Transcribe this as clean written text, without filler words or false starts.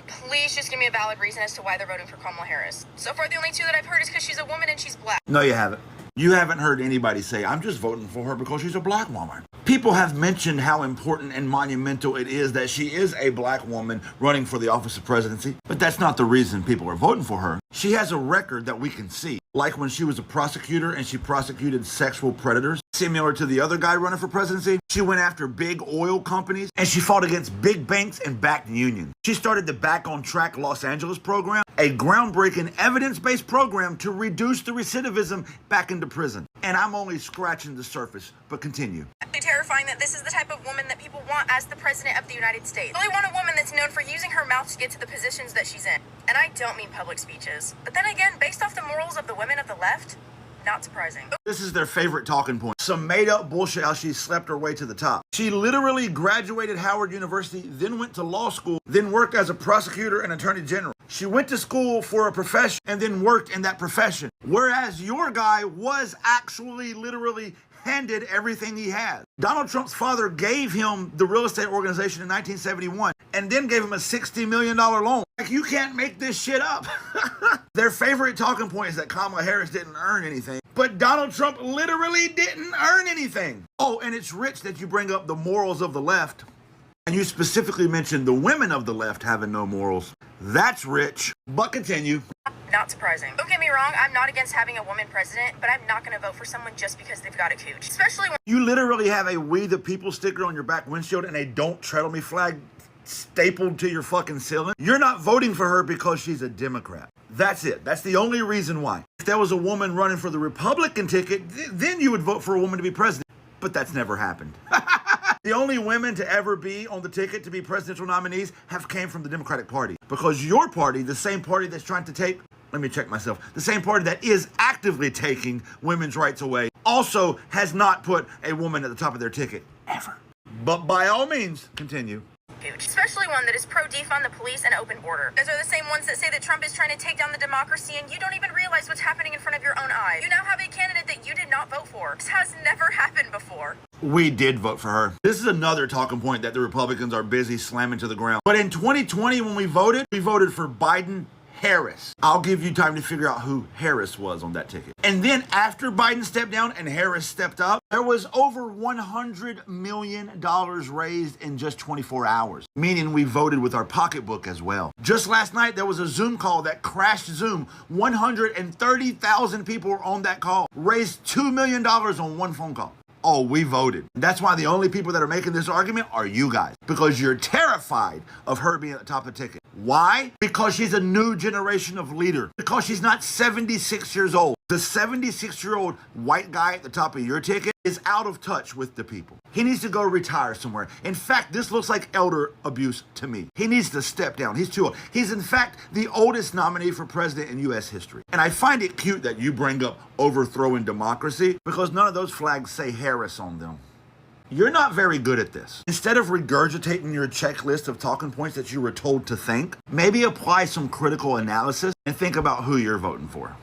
Please just give me a valid reason as to why they're voting for Kamala Harris. So far, the only two that I've heard is because she's a woman and she's black. No, you haven't. You haven't heard anybody say, I'm just voting for her because she's a black woman. People have mentioned how important and monumental it is that she is a black woman running for the office of presidency, but that's not the reason people are voting for her. She has a record that we can see, like when she was a prosecutor and she prosecuted sexual predators. Similar to the other guy running for presidency, she went after big oil companies and she fought against big banks and backed unions. She started the Back on Track Los Angeles program, a groundbreaking evidence-based program to reduce the recidivism back into prison. And I'm only scratching the surface, but continue. Terrifying that this is the type of woman that people want as the president of the United States. They want a woman that's known for using her mouth to get to the positions that she's in. And I don't mean public speeches. But then again, based off the morals of the women of the left, not surprising. This is their favorite talking point. Some made up bullshit how she slept her way to the top. She literally graduated Howard University, then went to law school, then worked as a prosecutor and attorney general. She went to school for a profession and then worked in that profession. Whereas your guy was actually literally handed everything he had. Donald Trump's father gave him the real estate organization in 1971 and then gave him a $60 million loan. Like, you can't make this shit up. Their favorite talking point is that Kamala Harris didn't earn anything, but Donald Trump literally didn't earn anything. Oh, and it's rich that you bring up the morals of the left, and you specifically mentioned the women of the left having no morals. That's rich, but continue. Not surprising. Don't get me wrong, I'm not against having a woman president, but I'm not going to vote for someone just because they've got a cooch. Especially when you literally have a We the People sticker on your back windshield and a Don't Tread on Me flag stapled to your fucking ceiling. You're not voting for her because she's a Democrat. That's it. That's the only reason why. If there was a woman running for the Republican ticket, then you would vote for a woman to be president. But that's never happened. The only women to ever be on the ticket to be presidential nominees have came from the Democratic Party. Because your party, the same party that's trying to take, let me check myself, the same party that is actively taking women's rights away, also has not put a woman at the top of their ticket, ever. But by all means, continue. Especially one that is pro-defund the police and open border. Those are the same ones that say that Trump is trying to take down the democracy and you don't even realize what's happening in front of your own eyes. You now have a candidate that you did not vote for. This has never happened before. We did vote for her. This is another talking point that the Republicans are busy slamming to the ground. But in 2020, when we voted for Biden Harris. I'll give you time to figure out who Harris was on that ticket. And then after Biden stepped down and Harris stepped up, there was over $100 million raised in just 24 hours, meaning we voted with our pocketbook as well. Just last night, there was a Zoom call that crashed Zoom. 130,000 people were on that call, raised $2 million on one phone call. Oh, we voted. That's why the only people that are making this argument are you guys, because you're terrified of her being at the top of the ticket. Why? Because she's a new generation of leader. Because she's not 76 years old. The 76-year-old white guy at the top of your ticket is out of touch with the people. He needs to go retire somewhere. In fact, this looks like elder abuse to me. He needs to step down. He's too old. He's in fact the oldest nominee for president in U.S. history. And I find it cute that you bring up overthrowing democracy because none of those flags say Harris on them. You're not very good at this. Instead of regurgitating your checklist of talking points that you were told to think, maybe apply some critical analysis and think about who you're voting for.